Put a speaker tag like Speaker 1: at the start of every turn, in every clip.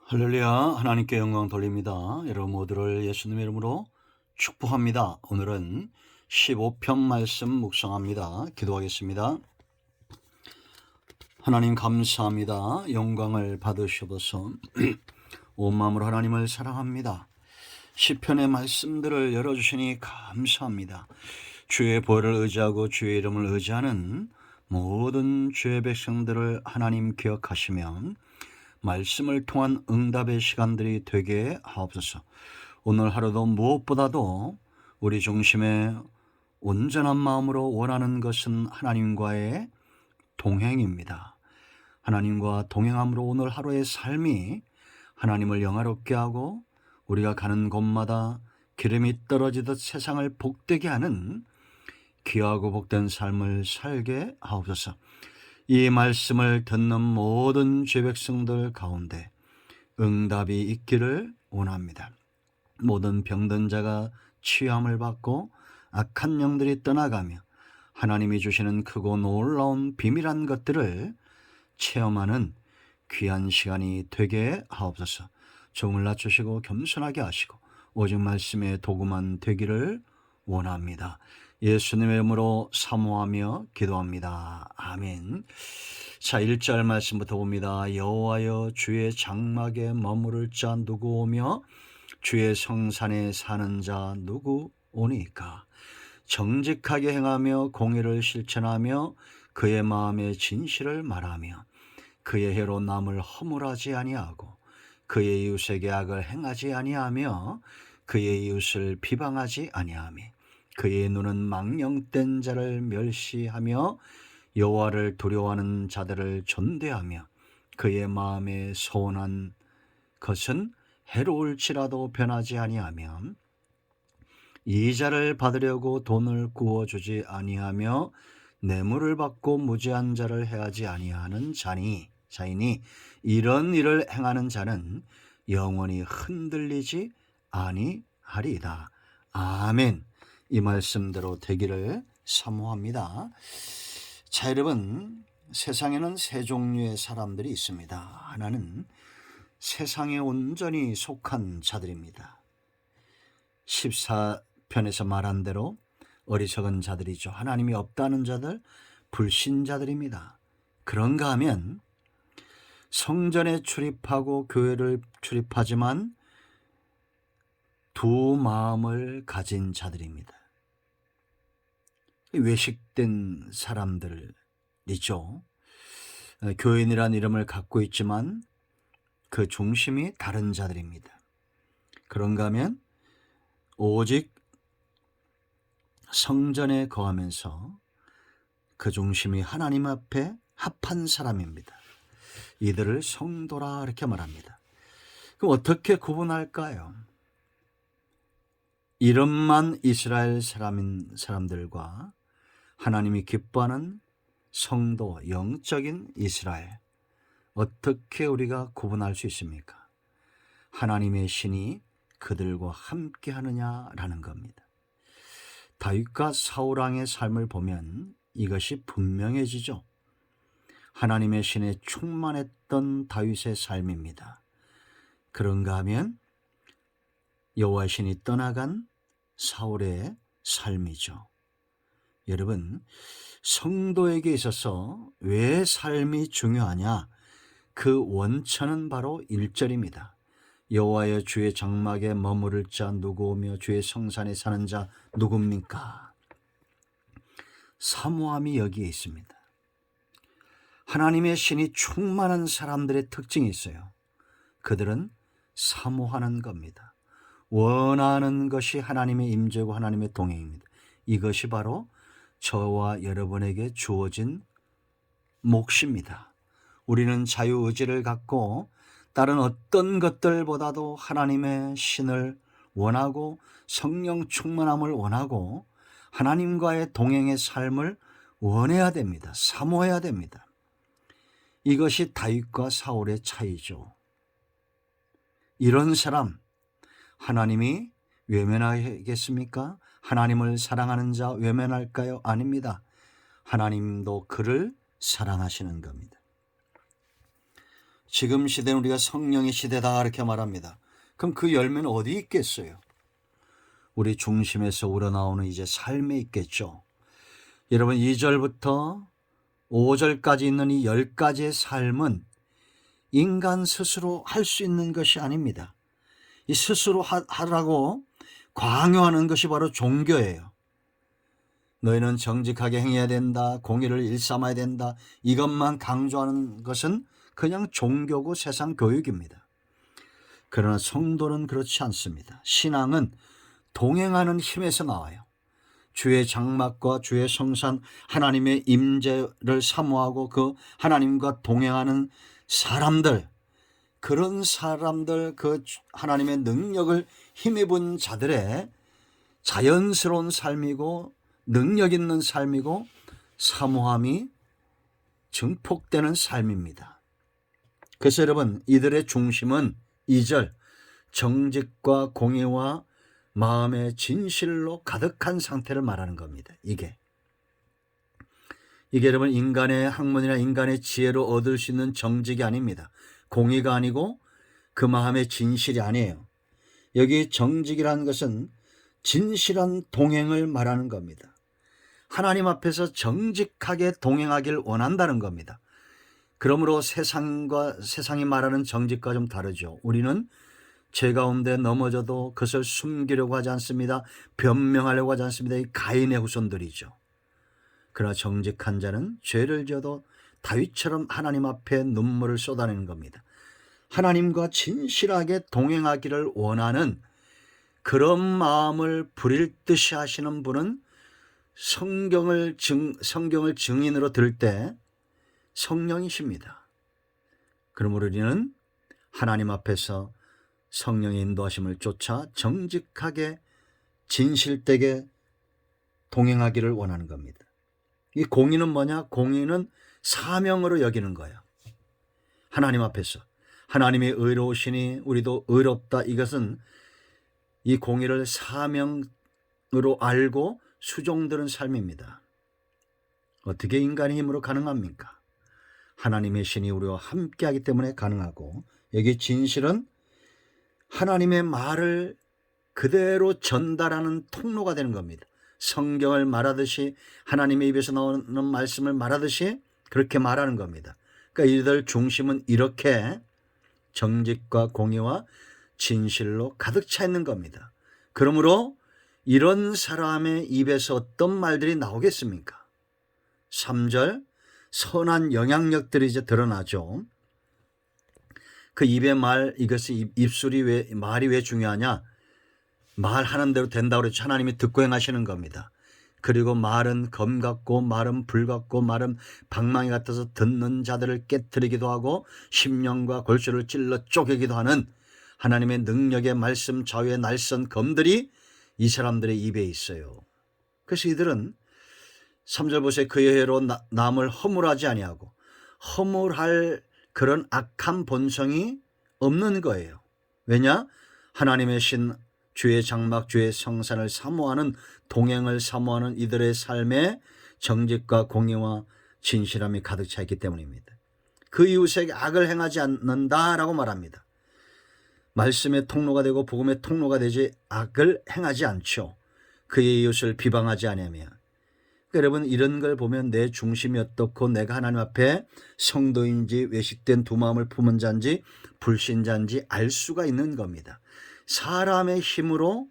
Speaker 1: 할렐루야. 하나님께 영광 돌립니다. 여러분 모두를 예수님의 이름으로 축복합니다. 오늘은 15편 말씀 묵상합니다. 기도하겠습니다. 하나님 감사합니다. 영광을 받으셔서 온 마음으로 하나님을 사랑합니다. 시편의 말씀들을 열어주시니 감사합니다. 주의 보혈을 의지하고 주의 이름을 의지하는 모든 주의 백성들을 하나님 기억하시며 말씀을 통한 응답의 시간들이 되게 하옵소서. 오늘 하루도 무엇보다도 우리 중심에 온전한 마음으로 원하는 것은 하나님과의 동행입니다. 하나님과 동행함으로 오늘 하루의 삶이 하나님을 영화롭게 하고 우리가 가는 곳마다 기름이 떨어지듯 세상을 복되게 하는 귀하고 복된 삶을 살게 하옵소서. 이 말씀을 듣는 모든 죄백성들 가운데 응답이 있기를 원합니다. 모든 병든 자가 치유함을 받고 악한 영들이 떠나가며 하나님이 주시는 크고 놀라운 비밀한 것들을 체험하는 귀한 시간이 되게 하옵소서. 종을 낮추시고 겸손하게 하시고 오직 말씀의 도구만 되기를 원합니다. 예수님의 이름으로 사모하며 기도합니다. 아멘. 자, 1절 말씀부터 봅니다. 여호와여, 주의 장막에 머무를 자 누구 오며 주의 성산에 사는 자 누구 오니까. 정직하게 행하며 공의를 실천하며 그의 마음의 진실을 말하며 그의 해로 남을 허물하지 아니하고 그의 이웃에게 악을 행하지 아니하며 그의 이웃을 비방하지 아니하며 그의 눈은 망령된 자를 멸시하며 여호와를 두려워하는 자들을 존대하며 그의 마음에 소원한 것은 해로울지라도 변하지 아니하며 이자를 받으려고 돈을 구워주지 아니하며 뇌물을 받고 무지한 자를 해하지 아니하는 자이니 이런 일을 행하는 자는 영원히 흔들리지 아니하리이다. 아멘. 이 말씀대로 되기를 사모합니다. 자, 여러분, 세상에는 세 종류의 사람들이 있습니다. 하나는 세상에 온전히 속한 자들입니다. 14편에서 말한 대로 어리석은 자들이죠. 하나님이 없다는 자들, 불신자들입니다. 그런가 하면 성전에 출입하고 교회를 출입하지만 두 마음을 가진 자들입니다. 외식된 사람들이죠. 교인이란 이름을 갖고 있지만 그 중심이 다른 자들입니다. 그런가 하면 오직 성전에 거하면서 그 중심이 하나님 앞에 합한 사람입니다. 이들을 성도라 이렇게 말합니다. 그럼 어떻게 구분할까요? 이름만 이스라엘 사람인 사람들과 하나님이 기뻐하는 성도, 영적인 이스라엘, 어떻게 우리가 구분할 수 있습니까? 하나님의 신이 그들과 함께 하느냐라는 겁니다. 다윗과 사울 왕의 삶을 보면 이것이 분명해지죠. 하나님의 신에 충만했던 다윗의 삶입니다. 그런가 하면 여호와의 신이 떠나간 사울의 삶이죠. 여러분, 성도에게 있어서 왜 삶이 중요하냐? 그 원천은 바로 1절입니다. 여호와여, 주의 장막에 머무를 자 누구 오며 주의 성산에 사는 자 누굽니까? 사모함이 여기에 있습니다. 하나님의 신이 충만한 사람들의 특징이 있어요. 그들은 사모하는 겁니다. 원하는 것이 하나님의 임재고 하나님의 동행입니다. 이것이 바로 저와 여러분에게 주어진 몫입니다. 우리는 자유의지를 갖고 다른 어떤 것들보다도 하나님의 신을 원하고 성령 충만함을 원하고 하나님과의 동행의 삶을 원해야 됩니다. 사모해야 됩니다. 이것이 다윗과 사울의 차이죠. 이런 사람 하나님이 외면하겠습니까? 하나님을 사랑하는 자 외면할까요? 아닙니다. 하나님도 그를 사랑하시는 겁니다. 지금 시대는 우리가 성령의 시대다 이렇게 말합니다. 그럼 그 열매는 어디 있겠어요? 우리 중심에서 우러나오는 이제 삶에 있겠죠. 여러분 2절부터 5절까지 있는 이 10가지의 삶은 인간 스스로 할 수 있는 것이 아닙니다. 이 스스로 하라고 강요하는 것이 바로 종교예요. 너희는 정직하게 행해야 된다, 공의를 일삼아야 된다, 이것만 강조하는 것은 그냥 종교고 세상 교육입니다. 그러나 성도는 그렇지 않습니다. 신앙은 동행하는 힘에서 나와요. 주의 장막과 주의 성산 하나님의 임재를 사모하고 그 하나님과 동행하는 사람들, 그런 사람들, 그 하나님의 능력을 힘입은 자들의 자연스러운 삶이고 능력 있는 삶이고 사모함이 증폭되는 삶입니다. 그래서 여러분 이들의 중심은 2절 정직과 공의와 마음의 진실로 가득한 상태를 말하는 겁니다. 이게 여러분 인간의 학문이나 인간의 지혜로 얻을 수 있는 정직이 아닙니다. 공의가 아니고 그 마음의 진실이 아니에요. 여기 정직이라는 것은 진실한 동행을 말하는 겁니다. 하나님 앞에서 정직하게 동행하길 원한다는 겁니다. 그러므로 세상이 말하는 정직과 좀 다르죠. 우리는 죄 가운데 넘어져도 그것을 숨기려고 하지 않습니다. 변명하려고 하지 않습니다. 이 가인의 후손들이죠. 그러나 정직한 자는 죄를 지어도 다윗처럼 하나님 앞에 눈물을 쏟아내는 겁니다. 하나님과 진실하게 동행하기를 원하는 그런 마음을 부릴 듯이 하시는 분은 성경을 증인으로 들 때 성령이십니다. 그러므로 우리는 하나님 앞에서 성령의 인도하심을 쫓아 정직하게 진실되게 동행하기를 원하는 겁니다. 이 공의는 뭐냐? 공의는 사명으로 여기는 거예요. 하나님 앞에서 하나님이 의로우시니 우리도 의롭다. 이것은 이 공의를 사명으로 알고 수종드는 삶입니다. 어떻게 인간의 힘으로 가능합니까? 하나님의 신이 우리와 함께하기 때문에 가능하고, 여기 진실은 하나님의 말을 그대로 전달하는 통로가 되는 겁니다. 성경을 말하듯이 하나님의 입에서 나오는 말씀을 말하듯이 그렇게 말하는 겁니다. 그러니까 이들 중심은 이렇게 정직과 공의와 진실로 가득 차 있는 겁니다. 그러므로 이런 사람의 입에서 어떤 말들이 나오겠습니까? 3절 선한 영향력들이 이제 드러나죠. 그 입의 말, 이것이 말이 왜 중요하냐? 말하는 대로 된다고 그랬죠. 하나님이 듣고 행하시는 겁니다. 그리고 말은 검 같고 말은 불 같고 말은 방망이 같아서 듣는 자들을 깨트리기도 하고 심령과 골수를 찔러 쪼개기도 하는 하나님의 능력의 말씀 좌우의 날선 검들이 이 사람들의 입에 있어요. 그래서 이들은 3절 보세요. 그의 해로 남을 허물하지 아니하고 허물할 그런 악한 본성이 없는 거예요. 왜냐? 하나님의 신 주의 장막 주의 성산을 사모하는 동행을 사모하는 이들의 삶에 정직과 공의와 진실함이 가득 차 있기 때문입니다. 그 이웃에게 악을 행하지 않는다라고 말합니다. 말씀의 통로가 되고 복음의 통로가 되지 악을 행하지 않죠. 그의 이웃을 비방하지 아니하며. 여러분 이런 걸 보면 내 중심이 어떻고 내가 하나님 앞에 성도인지 외식된 두 마음을 품은 자인지 불신자인지 알 수가 있는 겁니다. 사람의 힘으로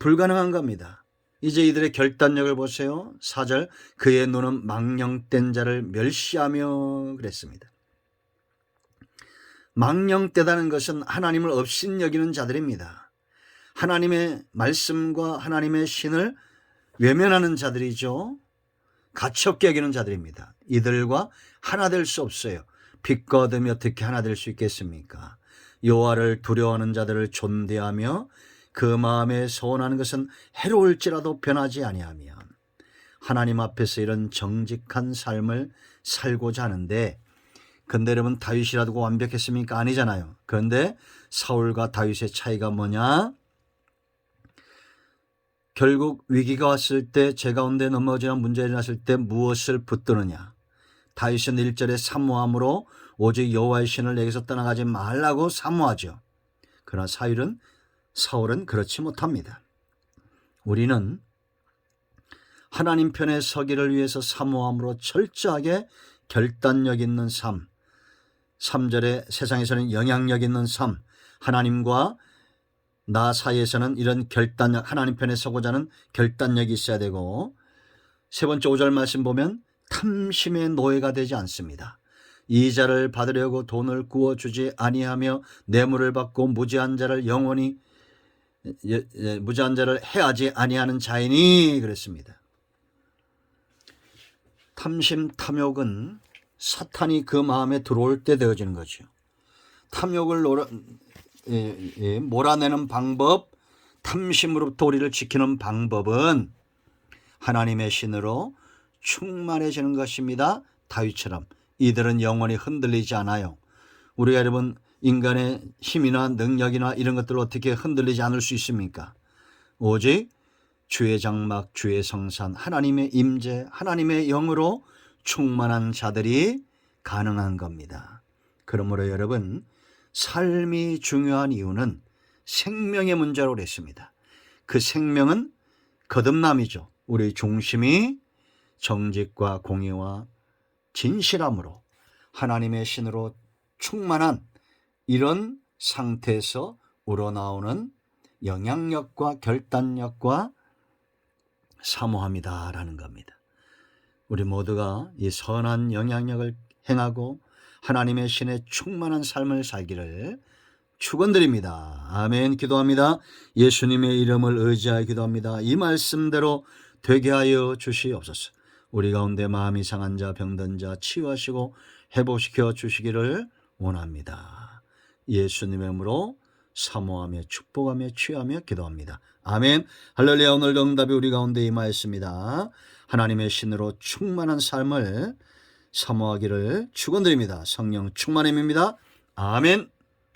Speaker 1: 불가능한 겁니다. 이제 이들의 결단력을 보세요. 4절 그의 눈은 망령된 자를 멸시하며 그랬습니다. 망령되다는 것은 하나님을 업신여기는 자들입니다. 하나님의 말씀과 하나님의 신을 외면하는 자들이죠. 가치없게 여기는 자들입니다. 이들과 하나 될 수 없어요. 빛과 어둠이 어떻게 하나 될 수 있겠습니까? 여호와를 두려워하는 자들을 존대하며 그 마음에 소원하는 것은 해로울지라도 변하지 아니하며. 하나님 앞에서 이런 정직한 삶을 살고자 하는데, 근데 여러분 다윗이라도 완벽했습니까? 아니잖아요. 그런데 사울과 다윗의 차이가 뭐냐? 결국 위기가 왔을 때, 제 가운데 넘어지는 문제가 일어났을 때 무엇을 붙드느냐? 다윗은 1절에 사모함으로 오직 여호와의 신을 내게서 떠나가지 말라고 사모하죠. 그러나 사울은 그렇지 못합니다. 우리는 하나님 편에 서기를 위해서 사모함으로 철저하게 결단력 있는 삶, 3절에 세상에서는 영향력 있는 삶, 하나님과 나 사이에서는 이런 결단력, 하나님 편에 서고자 하는 결단력이 있어야 되고, 세 번째 5절 말씀 보면 탐심의 노예가 되지 않습니다. 이자를 받으려고 돈을 구워주지 아니하며 뇌물을 받고 무지한 자를 해하지 아니하는 자이니 그랬습니다. 탐심, 탐욕은 사탄이 그 마음에 들어올 때 되어지는 거죠. 탐욕을 몰아내는 방법, 탐심으로부터 우리를 지키는 방법은 하나님의 신으로 충만해지는 것입니다. 다윗처럼 이들은 영원히 흔들리지 않아요. 우리가 여러분 인간의 힘이나 능력이나 이런 것들을 어떻게 흔들리지 않을 수 있습니까? 오직 주의 장막, 주의 성산, 하나님의 임재, 하나님의 영으로 충만한 자들이 가능한 겁니다. 그러므로 여러분, 삶이 중요한 이유는 생명의 문제로 그랬습니다. 그 생명은 거듭남이죠. 우리 중심이 정직과 공의와 진실함으로 하나님의 신으로 충만한 이런 상태에서 우러나오는 영향력과 결단력과 사모함이다라는 겁니다. 우리 모두가 이 선한 영향력을 행하고 하나님의 신의 충만한 삶을 살기를 축원드립니다. 아멘. 기도합니다. 예수님의 이름을 의지하여 기도합니다. 이 말씀대로 되게 하여 주시옵소서. 우리 가운데 마음이 상한 자, 병든 자 치유하시고 회복시켜 주시기를 원합니다. 예수님의 이름으로 사모하며 축복하며 취하며 기도합니다. 아멘. 할렐루야. 오늘도 응답이 우리 가운데 임하였습니다. 하나님의 신으로 충만한 삶을 사모하기를 축원드립니다. 성령 충만함입니다. 아멘.